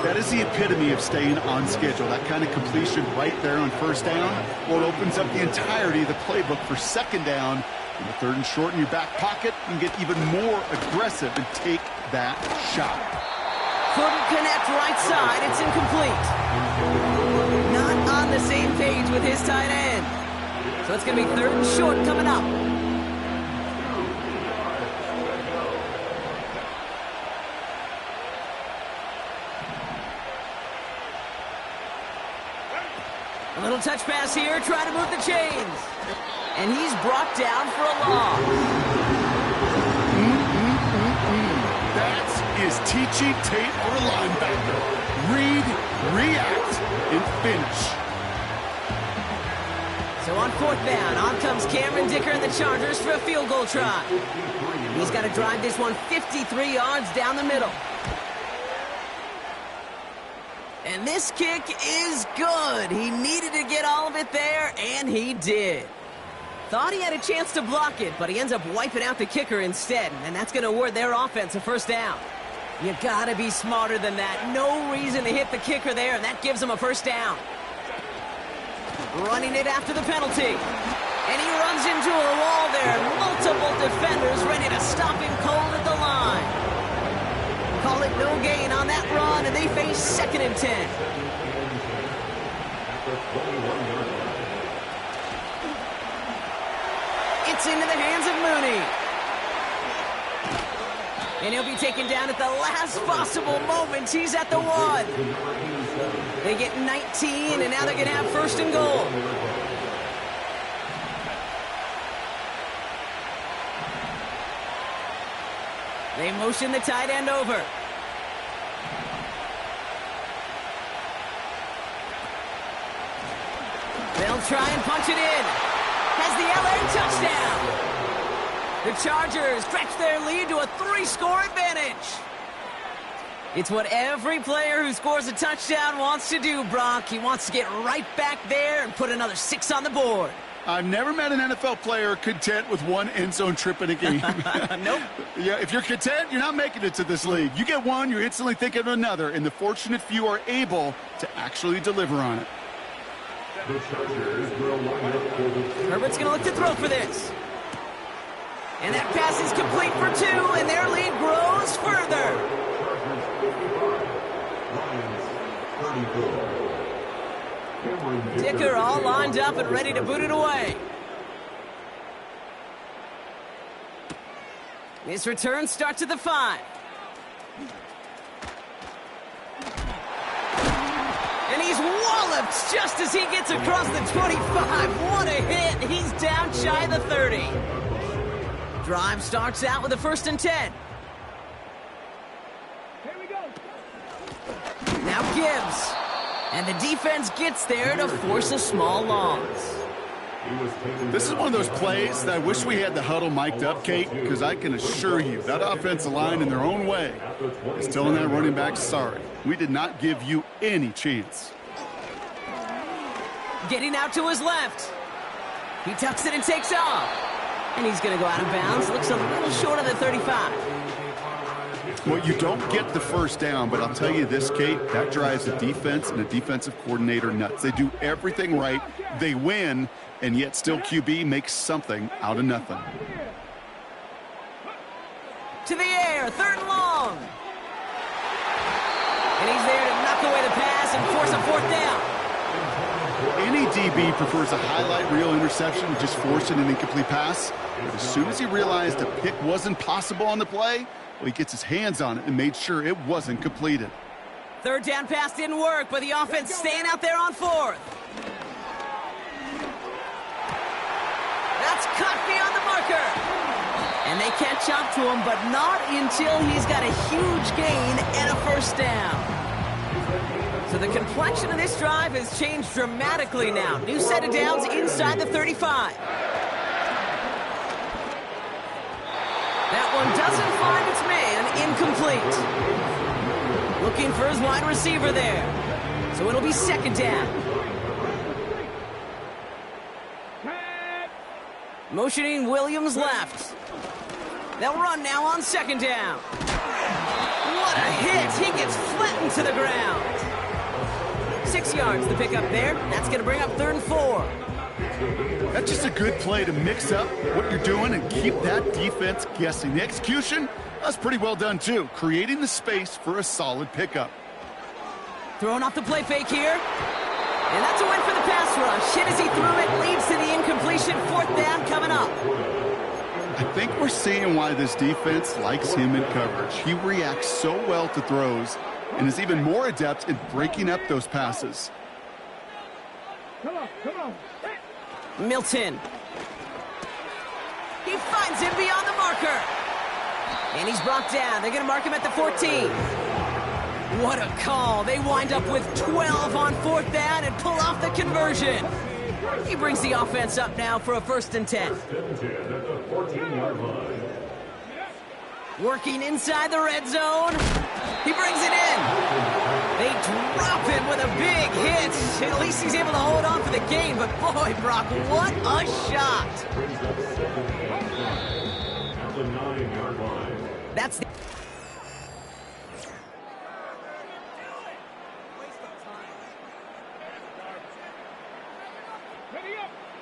[SPEAKER 3] That is the epitome of staying on schedule. That kind of completion right there on first down, well, it opens up the entirety of the playbook for second down In the 3rd and short in your back pocket, you can get even more aggressive and take that shot.
[SPEAKER 1] Couldn't connect right side. It's incomplete. Not on the same page with his tight end. So it's going to be 3rd and short coming up. A little touch pass here, trying to move the chains. And he's brought down for a loss.
[SPEAKER 3] That is teaching tape for a linebacker. Read, react, and finish.
[SPEAKER 1] So on 4th down, on comes Cameron Dicker and the Chargers for a field goal try. He's got to drive this one 53 yards down the middle. And this kick is good. He needed to get all of it there, and he did. Thought he had a chance to block it, but he ends up wiping out the kicker instead, and that's going to award their offense a 1st down. You got to be smarter than that. No reason to hit the kicker there, and that gives him a 1st down. Running it after the penalty. And he runs into a wall there. Multiple defenders ready to stop him cold at the line. Call it no gain on that run, and they face 2nd and 10. It's into the hands of Mooney. And he'll be taken down at the last possible moment. He's at the 1. They get 19, and now they're going to have 1st and goal. They motion the tight end over. They'll try and punch it in. Has the LA touchdown. The Chargers stretch their lead to a 3-score advantage. It's what every player who scores a touchdown wants to do, Brock. He wants to get right back there and put another 6 on the board.
[SPEAKER 3] I've never met an NFL player content with 1 end zone trip in a game.
[SPEAKER 1] Nope.
[SPEAKER 3] Yeah, if you're content, you're not making it to this league. You get 1, you're instantly thinking of another, and the fortunate few are able to actually deliver on it.
[SPEAKER 1] Herbert's going to look to throw for this. And that pass is complete for 2, and their lead grows further. Dicker all lined up and ready to boot it away. His return starts at the 5. And he's walloped just as he gets across the 25. What a hit. He's down shy of the 30. Drive starts out with a 1st and 10.
[SPEAKER 4] Here we go.
[SPEAKER 1] Now Gibbs. And the defense gets there to force a small loss.
[SPEAKER 3] This is one of those plays that I wish we had the huddle mic'd up, Kate, because I can assure you that offensive line in their own way is telling that running back, sorry, we did not give you any chance.
[SPEAKER 1] Getting out to his left. He tucks it and takes off. And he's going to go out of bounds. Looks a little short of the 35.
[SPEAKER 3] Well, you don't get the 1st down, but I'll tell you this, Kate, that drives the defense and the defensive coordinator nuts. They do everything right. They win, and yet still QB makes something out of nothing.
[SPEAKER 1] To the air, 3rd and long. And he's there to knock away the pass and force a 4th down.
[SPEAKER 3] Any DB prefers a highlight reel interception to just forcing an incomplete pass. But as soon as he realized a pick wasn't possible on the play, well, he gets his hands on it and made sure it wasn't completed.
[SPEAKER 1] 3rd down pass didn't work, but the offense staying out there on 4th. That's cut beyond the marker. And they catch up to him, but not until he's got a huge gain and a 1st down. So the complexion of this drive has changed dramatically now. New set of downs inside the 35. That one doesn't find its man, incomplete. Looking for his wide receiver there. So it'll be 2nd down. Motioning Williams left. They'll run now on 2nd down. What a hit! He gets flattened to the ground. 6 yards to pick up there. That's going to bring up 3rd and 4.
[SPEAKER 3] That's just a good play to mix up what you're doing and keep that defense guessing. The execution, that's pretty well done too, creating the space for a solid pickup.
[SPEAKER 1] Throwing off the play fake here. And that's a win for the pass rush. Hit as he threw it, leads to the incompletion. 4th down coming up.
[SPEAKER 3] I think we're seeing why this defense likes him in coverage. He reacts so well to throws and is even more adept in breaking up those passes.
[SPEAKER 4] Come on, come on.
[SPEAKER 1] Milton. He finds him beyond the marker. And he's brought down. They're going to mark him at the 14. What a call. They wind up with 12 on 4th down and pull off the conversion. He brings the offense up now for a 1st and 10. Working inside the red zone. He brings it in. They drop him with a big hit. At least he's able to hold on for the gain. But boy, Brock, what a shot. That's the...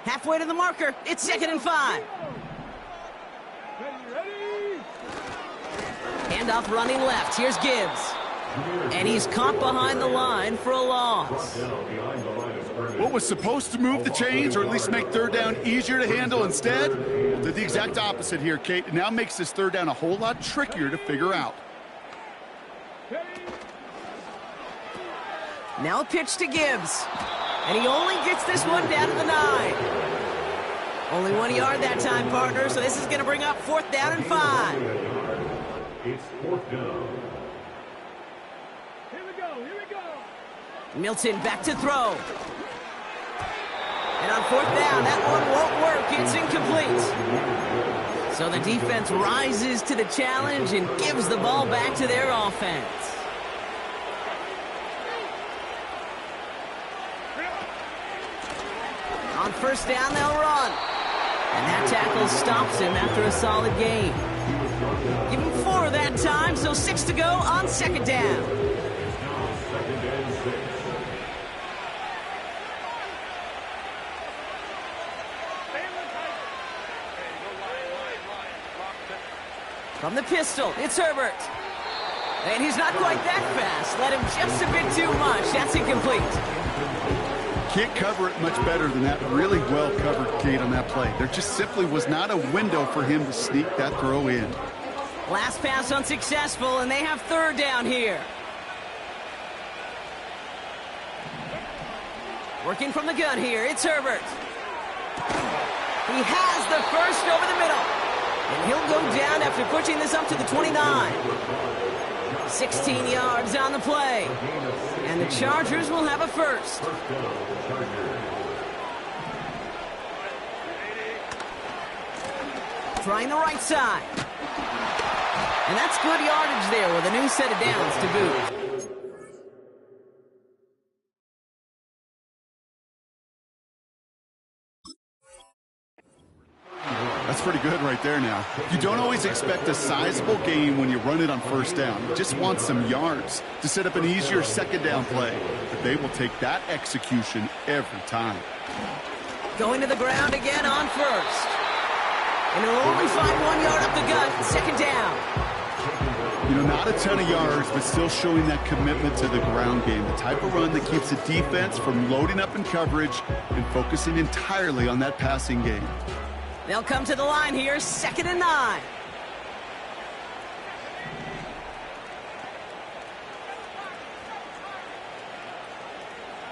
[SPEAKER 1] halfway to the marker. It's 2nd and 5.
[SPEAKER 4] Ready?
[SPEAKER 1] Handoff running left. Here's Gibbs. And he's caught behind the line for a loss.
[SPEAKER 3] What was supposed to move the chains or at least make 3rd down easier to handle instead? Well, did the exact opposite here, Kate. It now makes this 3rd down a whole lot trickier to figure out.
[SPEAKER 1] Now a pitch to Gibbs. And he only gets this one down to the 9. Only 1 yard that time, partner, so this is going to bring up 4th down and 5.
[SPEAKER 2] It's 4th down.
[SPEAKER 4] Here we go, here we go.
[SPEAKER 1] Milton back to throw. And on 4th down, that one won't work. It's incomplete. So the defense rises to the challenge and gives the ball back to their offense. On 1st down, they'll run. And that tackle stops him after a solid gain. Give him 4 that time, so 6 to go on 2nd down. From the pistol, it's Herbert. And he's not quite that fast. Let him just a bit too much. That's incomplete.
[SPEAKER 3] Can't cover it much better than that. Really well covered, Kate, on that play. There just simply was not a window for him to sneak that throw in.
[SPEAKER 1] Last pass unsuccessful, and they have 3rd down here. Working from the gun here, it's Herbert. He has the first over the middle. And he'll go down after pushing this up to the 29. 16 yards on the play. And the Chargers will have a 1st. Trying the right side. And that's good yardage there with a new set of downs to boot.
[SPEAKER 3] That's pretty good right there now. You don't always expect a sizable gain when you run it on 1st down. You just want some yards to set up an easier 2nd down play. But they will take that execution every time.
[SPEAKER 1] Going to the ground again on 1st. And he'll only find 1 yard up the gut. 2nd down.
[SPEAKER 3] You know, not a ton of yards, but still showing that commitment to the ground game. The type of run that keeps the defense from loading up in coverage and focusing entirely on that passing game.
[SPEAKER 1] They'll come to the line here, 2nd and 9.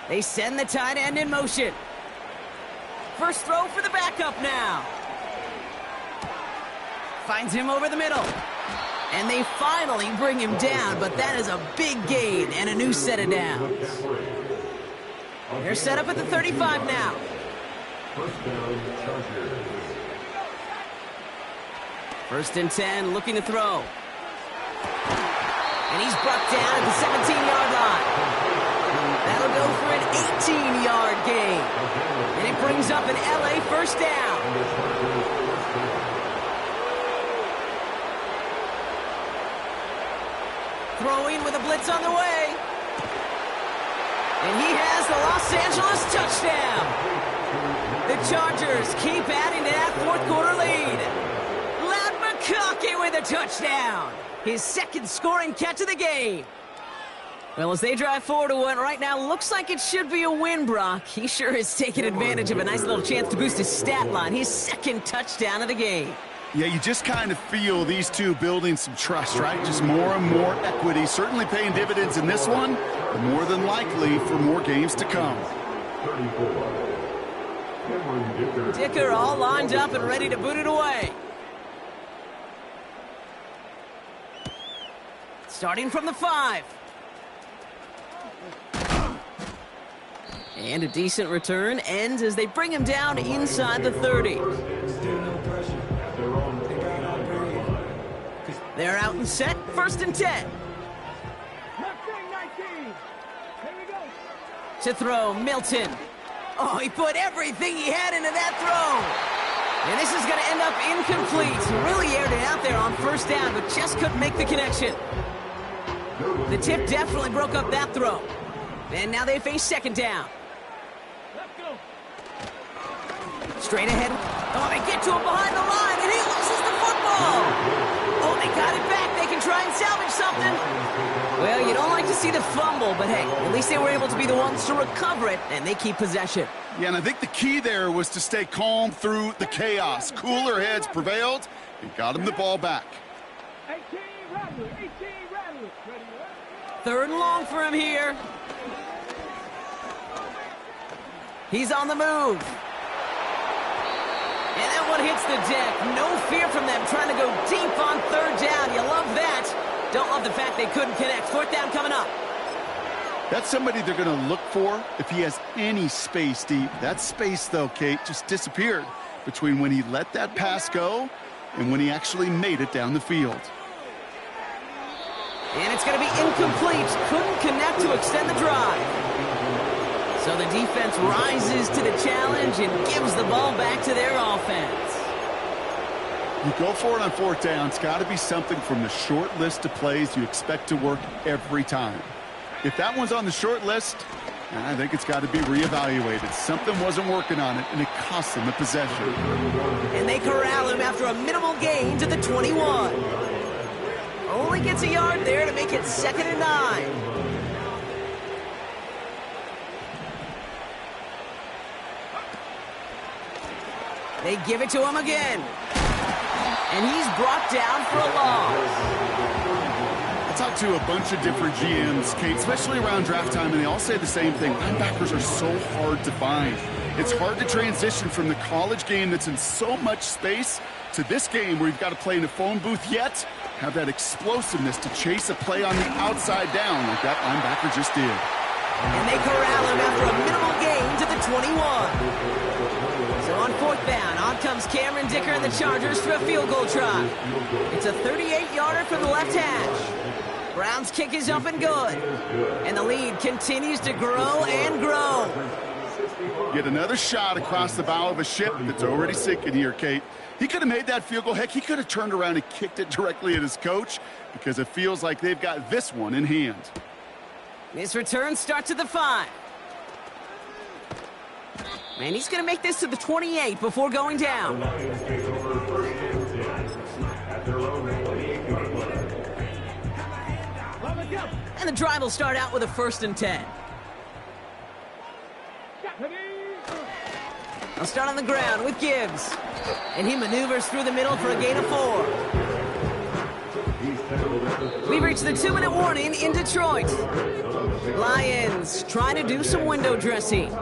[SPEAKER 1] They send the tight end in motion. First throw for the backup now. Finds him over the middle. And they finally bring him down, but that is a big gain and a new set of downs. They're set up at the 35 now.
[SPEAKER 2] 1st down, Chargers.
[SPEAKER 1] 1st and 10, looking to throw. And he's brought down at the 17-yard line. That'll go for an 18-yard gain. And it brings up an LA 1st down. Throwing with a blitz on the way. And he has the Los Angeles touchdown. The Chargers keep adding to that fourth quarter lead. Ladd McConkey with a touchdown. His second scoring catch of the game. Well, as they drive forward to what right now looks like it should be a win, Brock. He sure has taken advantage of a nice little chance to boost his stat line. His second touchdown of the game.
[SPEAKER 3] Yeah, you just kind of feel these two building some trust, right? Just more and more equity. Certainly paying dividends in this one, but more than likely for more games to come.
[SPEAKER 2] 34. Cameron Dicker.
[SPEAKER 1] Dicker all lined up and ready to boot it away. Starting from the 5. And a decent return ends as they bring him down inside the 30. They're out and set, 1st and 10.
[SPEAKER 4] Left wing 19. Here we go.
[SPEAKER 1] To throw, Milton. Oh, he put everything he had into that throw. And this is going to end up incomplete. He really aired it out there on 1st down, but just couldn't make the connection. The tip definitely broke up that throw. And now they face 2nd down.
[SPEAKER 4] Let's go.
[SPEAKER 1] Straight ahead. Oh, they get to him behind the line, and he loses the football. Oh, they got it back. They can try and salvage something. Well, you don't like to see the fumble, but hey, at least they were able to be the ones to recover it, and they keep possession.
[SPEAKER 3] Yeah, and I think the key there was to stay calm through the chaos. Cooler heads prevailed and got him the ball back.
[SPEAKER 4] 18 Rattler. 18 Rattler. Ready,
[SPEAKER 1] 3rd and long for him here. He's on the move. And that one hits the deck. No fear from them trying to go deep on 3rd down. You love that. Don't love the fact they couldn't connect. 4th down coming up.
[SPEAKER 3] That's somebody they're going to look for if he has any space deep. That space, though, Kate, just disappeared between when he let that pass go and when he actually made it down the field.
[SPEAKER 1] And it's going to be incomplete. Couldn't connect to extend the drive. So the defense rises to the challenge and gives the ball back to their offense.
[SPEAKER 3] You go for it on 4th down. It's got to be something from the short list of plays you expect to work every time. If that one's on the short list, I think it's got to be reevaluated. Something wasn't working on it, and it cost them the possession.
[SPEAKER 1] And they corral him after a minimal gain to the 21. Only gets a yard there to make it 2nd and 9. They give it to him again. And he's brought down for a loss.
[SPEAKER 3] I talked to a bunch of different GMs, Kate, especially around draft time, and they all say the same thing. Linebackers are so hard to find. It's hard to transition from the college game that's in so much space to this game where you've got to play in a phone booth, yet have that explosiveness to chase a play on the outside down like that linebacker just did.
[SPEAKER 1] And they corral him after a minimal gain to the 21. So on 4th down, on comes Cameron Dicker and the Chargers for a field goal try. It's a 38-yarder from the left hash. Brown's kick is up and good. And the lead continues to grow and grow.
[SPEAKER 3] Get another shot across the bow of a ship that's already sinking here, Kate. He could have made that field goal. Heck, he could have turned around and kicked it directly at his coach because it feels like they've got this one in hand.
[SPEAKER 1] This return starts at the 5. And he's going to make this to the 28 before going down. And the drive will start out with a 1st and 10. I'll start on the ground with Gibbs. And he maneuvers through the middle for a gain of 4. We've reached the 2-minute warning in Detroit. Lions trying to do some window dressing.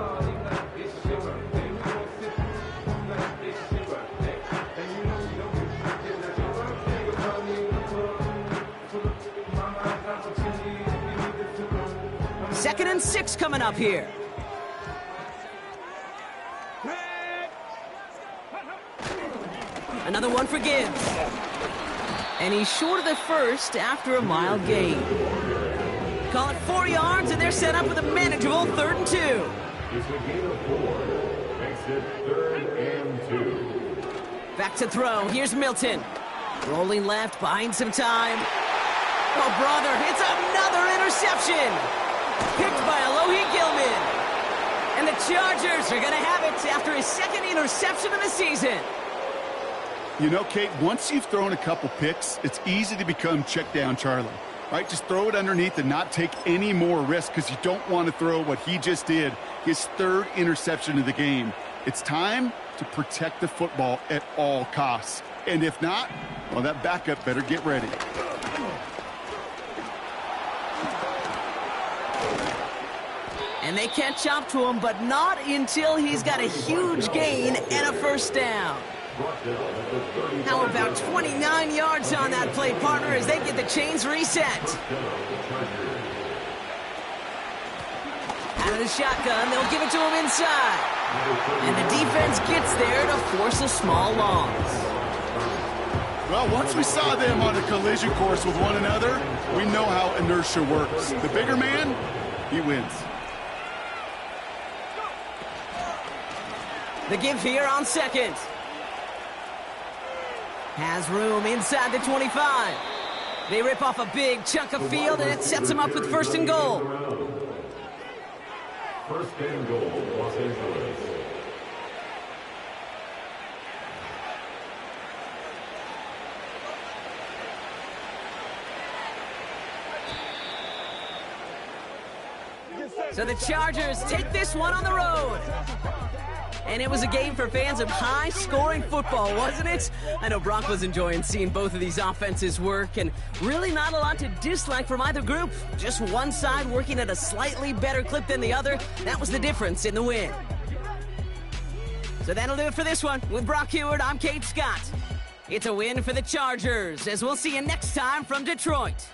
[SPEAKER 1] Second and 6 coming up here. Another one for Gibbs. And he's short of the first after a mild gain. Call it 4 yards, and they're set up with a manageable 3rd and 2.
[SPEAKER 2] It's a gain of 4. Makes it 3rd and 2.
[SPEAKER 1] Back to throw. Here's Milton. Rolling left, buying some time. Oh, brother, it's another interception. Picked by Alohi Gilman. And the Chargers are going to have it after his second interception of the season.
[SPEAKER 3] You know, Kate, once you've thrown a couple picks, it's easy to become check down Charlie, right? Just throw it underneath and not take any more risk because you don't want to throw what he just did, his third interception of the game. It's time to protect the football at all costs. And if not, well, that backup better get ready.
[SPEAKER 1] And they catch up to him, but not until he's got a huge gain and a first down. How about 29 yards on that play, partner, as they get the chains reset. Out of the shotgun, they'll give it to him inside. And the defense gets there to force a small loss.
[SPEAKER 3] Well, once we saw them on a collision course with one another, we know how inertia works. The bigger man, he wins.
[SPEAKER 1] The give here on second. Has room inside the 25. They rip off a big chunk of field, and it sets them up with first and goal.
[SPEAKER 2] First and goal, Los Angeles.
[SPEAKER 1] So the Chargers take this one on the road. And it was a game for fans of high-scoring football, wasn't it? I know Brock was enjoying seeing both of these offenses work, and really not a lot to dislike from either group. Just one side working at a slightly better clip than the other. That was the difference in the win. So that'll do it for this one. With Brock Huard, I'm Kate Scott. It's a win for the Chargers, as we'll see you next time from Detroit.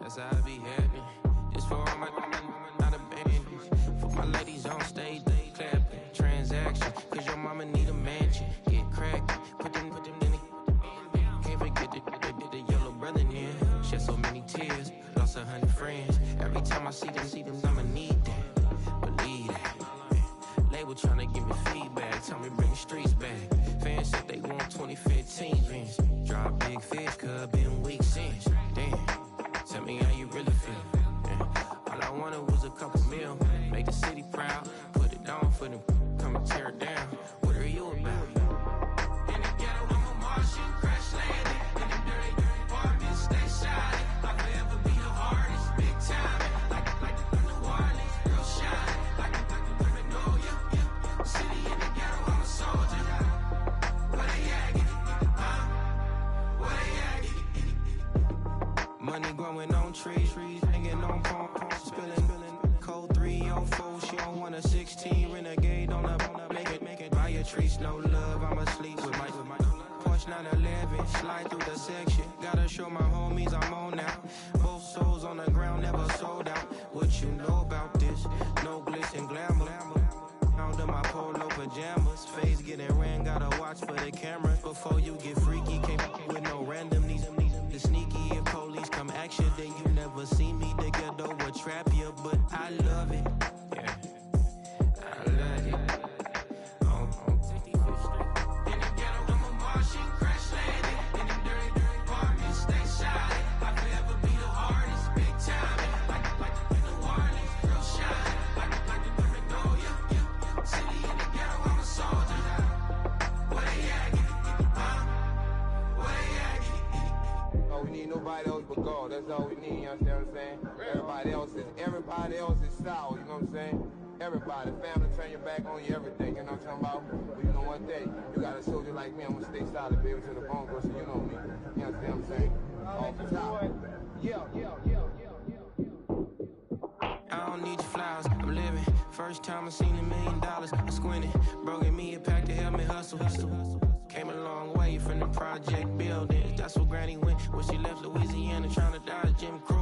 [SPEAKER 5] That's how I be happy. Just for all my not abandoned. For my ladies on stage, they clapping. Transaction, cause your mama need a mansion. Get cracked, put them in the. Can't forget the yellow brother near. Shed so many tears, lost 100 friends. Every time I see them, I'ma need that. Believe that. Label tryna give me feedback, tell me bring the streets back. Fans said they want 2015 Vince. Drop big fish, cuz been weeks since. Damn, tell me how you really feel. Yeah. All I wanted was a couple mil, make the city proud, put it on for them, come and tear it down. What are you about? In the ghetto, I'm a Martian, crash landing. In the dirty apartments, stay shining. I'll forever be the hardest, big time. Like the New Orleans, real shine. Like the Magnolia, city in the ghetto, I'm a soldier. Where they at? Where they at? Money growing on trees, hanging on palms, spilling. Code 304, she don't want a 16. Renegade on up, make it. Buy your treats, no love, I'm asleep with my Porsche 911, slide through the section. Gotta show my homies I'm on now. Both souls on the ground, never sold out. What you know about this? No glitz and glamour. Under my polo pajamas, face getting ran, gotta watch for the cameras. Before you get freaky, can't with no random needs. The sneaky, if police come action, then you never see me. The ghetto will trap you, but I love it. Yeah, I love it. In the ghetto, I'm a Martian, crash landing. In the dirty apartments, stay shining. I'll forever be the hardest, big time. Like the New Orleans, real shine. Like the Magnolia, city in the ghetto, I'm a soldier. Where they at? Where they at?
[SPEAKER 6] Oh, we need nobody else but God. That's all we need, you understand what I'm saying? Everybody else is sour, you know what I'm saying? Everybody, family, turn your back on you, everything, you know what I'm talking about? But you know one thing, you got a soldier like me, I'm gonna stay solid, baby, to the bone, so you know me. You understand what I'm saying? Off the top.
[SPEAKER 5] I don't need your flowers, I'm living. First time I seen $1 million, I squinted. Broken me, it packed to help me hustle. Came a long way from the project buildings. That's where Granny went when she left Louisiana, trying to dodge Jim Crow.